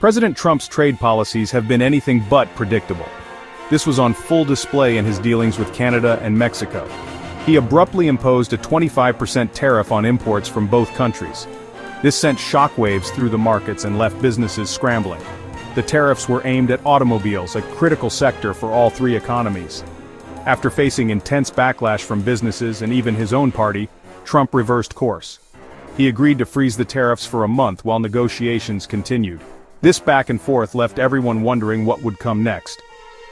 President Trump's trade policies have been anything but predictable. This was on full display in his dealings with Canada and Mexico. He abruptly imposed a 25% tariff on imports from both countries. This sent shockwaves through the markets and left businesses scrambling. The tariffs were aimed at automobiles, a critical sector for all three economies. After facing intense backlash from businesses and even his own party, Trump reversed course. He agreed to freeze the tariffs for a month while negotiations continued. This back and forth left everyone wondering what would come next.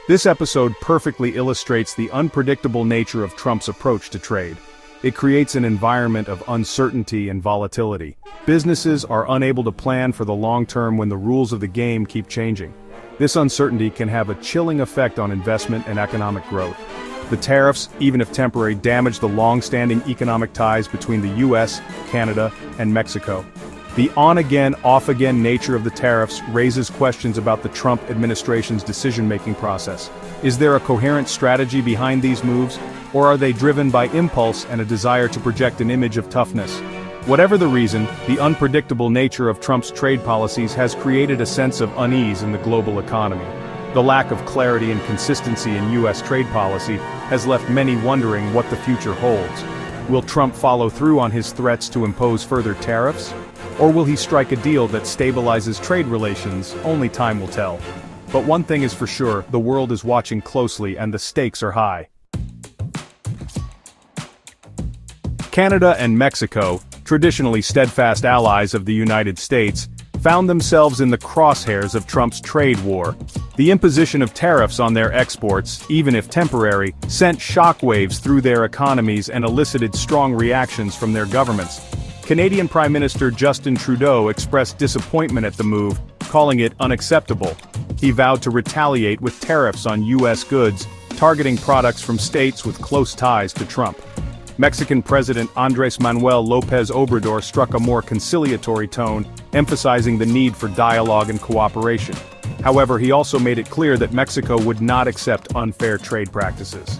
This episode perfectly illustrates the unpredictable nature of Trump's approach to trade. It creates an environment of uncertainty and volatility. Businesses are unable to plan for the long term when the rules of the game keep changing. This uncertainty can have a chilling effect on investment and economic growth. The tariffs, even if temporary, damage the long-standing economic ties between the US, Canada, and Mexico. The on-again, off-again nature of the tariffs raises questions about the Trump administration's decision-making process. Is there a coherent strategy behind these moves, or are they driven by impulse and a desire to project an image of toughness? Whatever the reason, the unpredictable nature of Trump's trade policies has created a sense of unease in the global economy. The lack of clarity and consistency in U.S. trade policy has left many wondering what the future holds. Will Trump follow through on his threats to impose further tariffs? Or will he strike a deal that stabilizes trade relations? Only time will tell. But one thing is for sure, the world is watching closely and the stakes are high. Canada and Mexico, traditionally steadfast allies of the United States, found themselves in the crosshairs of Trump's trade war. The imposition of tariffs on their exports, even if temporary, sent shockwaves through their economies and elicited strong reactions from their governments. Canadian Prime Minister Justin Trudeau expressed disappointment at the move, calling it unacceptable. He vowed to retaliate with tariffs on U.S. goods, targeting products from states with close ties to Trump. Mexican President Andrés Manuel López Obrador struck a more conciliatory tone, emphasizing the need for dialogue and cooperation. However, he also made it clear that Mexico would not accept unfair trade practices.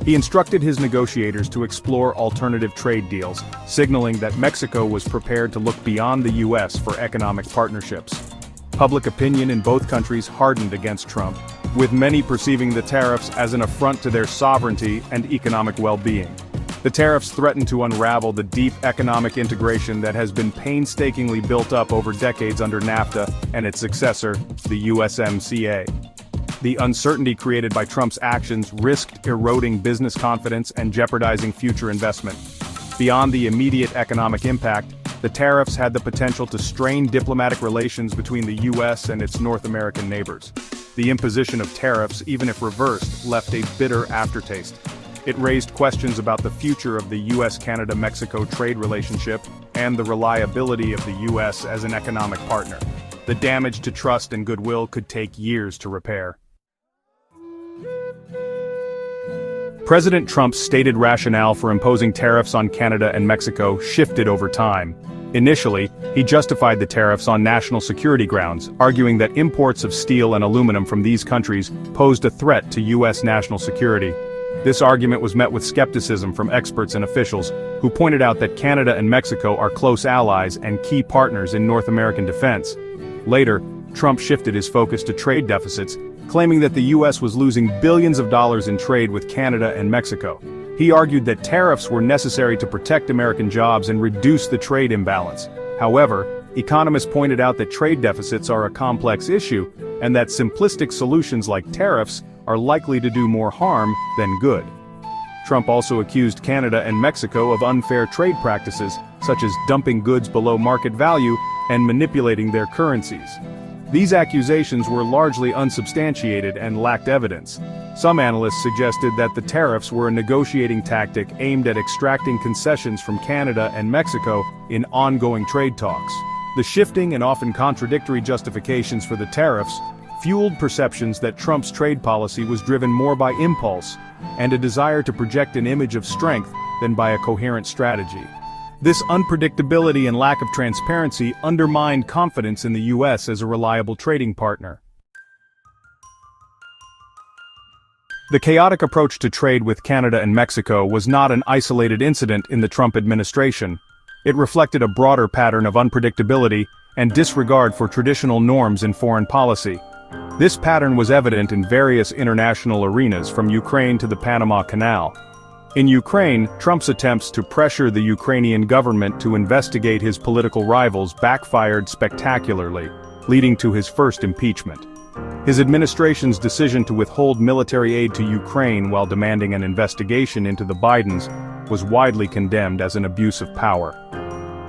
He instructed his negotiators to explore alternative trade deals, signaling that Mexico was prepared to look beyond the U.S. for economic partnerships. Public opinion in both countries hardened against Trump, with many perceiving the tariffs as an affront to their sovereignty and economic well-being. The tariffs threaten to unravel the deep economic integration that has been painstakingly built up over decades under NAFTA and its successor, the USMCA. The uncertainty created by Trump's actions risked eroding business confidence and jeopardizing future investment. Beyond the immediate economic impact, the tariffs had the potential to strain diplomatic relations between the U.S. and its North American neighbors. The imposition of tariffs, even if reversed, left a bitter aftertaste. It raised questions about the future of the U.S.-Canada-Mexico trade relationship and the reliability of the U.S. as an economic partner. The damage to trust and goodwill could take years to repair. President Trump's stated rationale for imposing tariffs on Canada and Mexico shifted over time. Initially, he justified the tariffs on national security grounds, arguing that imports of steel and aluminum from these countries posed a threat to U.S. national security. This argument was met with skepticism from experts and officials, who pointed out that Canada and Mexico are close allies and key partners in North American defense. Later, Trump shifted his focus to trade deficits, claiming that the U.S. was losing billions of dollars in trade with Canada and Mexico. He argued that tariffs were necessary to protect American jobs and reduce the trade imbalance. However, economists pointed out that trade deficits are a complex issue, and that simplistic solutions like tariffs are likely to do more harm than good. Trump also accused Canada and Mexico of unfair trade practices, such as dumping goods below market value and manipulating their currencies. These accusations were largely unsubstantiated and lacked evidence. Some analysts suggested that the tariffs were a negotiating tactic aimed at extracting concessions from Canada and Mexico in ongoing trade talks. The shifting and often contradictory justifications for the tariffs fueled perceptions that Trump's trade policy was driven more by impulse and a desire to project an image of strength than by a coherent strategy. This unpredictability and lack of transparency undermined confidence in the U.S. as a reliable trading partner. The chaotic approach to trade with Canada and Mexico was not an isolated incident in the Trump administration. It reflected a broader pattern of unpredictability and disregard for traditional norms in foreign policy. This pattern was evident in various international arenas from Ukraine to the Panama Canal. In Ukraine, Trump's attempts to pressure the Ukrainian government to investigate his political rivals backfired spectacularly, leading to his first impeachment. His administration's decision to withhold military aid to Ukraine while demanding an investigation into the Bidens was widely condemned as an abuse of power.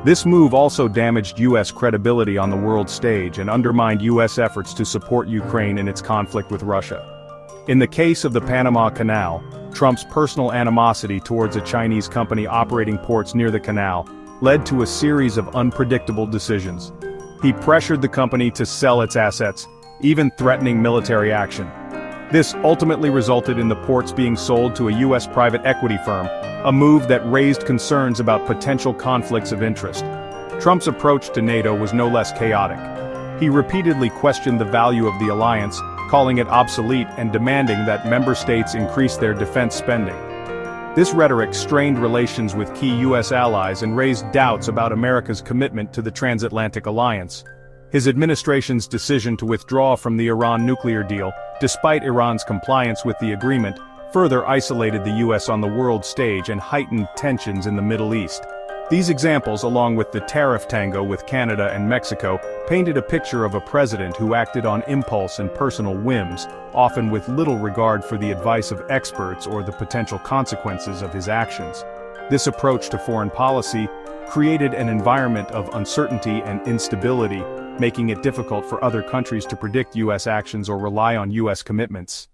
This move also damaged U.S. credibility on the world stage and undermined U.S. efforts to support Ukraine in its conflict with Russia. In the case of the Panama Canal, Trump's personal animosity towards a Chinese company operating ports near the canal led to a series of unpredictable decisions. He pressured the company to sell its assets, even threatening military action. This ultimately resulted in the ports being sold to a U.S. private equity firm, a move that raised concerns about potential conflicts of interest. Trump's approach to NATO was no less chaotic. He repeatedly questioned the value of the alliance, calling it obsolete and demanding that member states increase their defense spending. This rhetoric strained relations with key U.S. allies and raised doubts about America's commitment to the transatlantic alliance. His administration's decision to withdraw from the Iran nuclear deal, despite Iran's compliance with the agreement, further isolated the U.S. on the world stage and heightened tensions in the Middle East. These examples, along with the tariff tango with Canada and Mexico, painted a picture of a president who acted on impulse and personal whims, often with little regard for the advice of experts or the potential consequences of his actions. This approach to foreign policy created an environment of uncertainty and instability, making it difficult for other countries to predict U.S. actions or rely on U.S. commitments.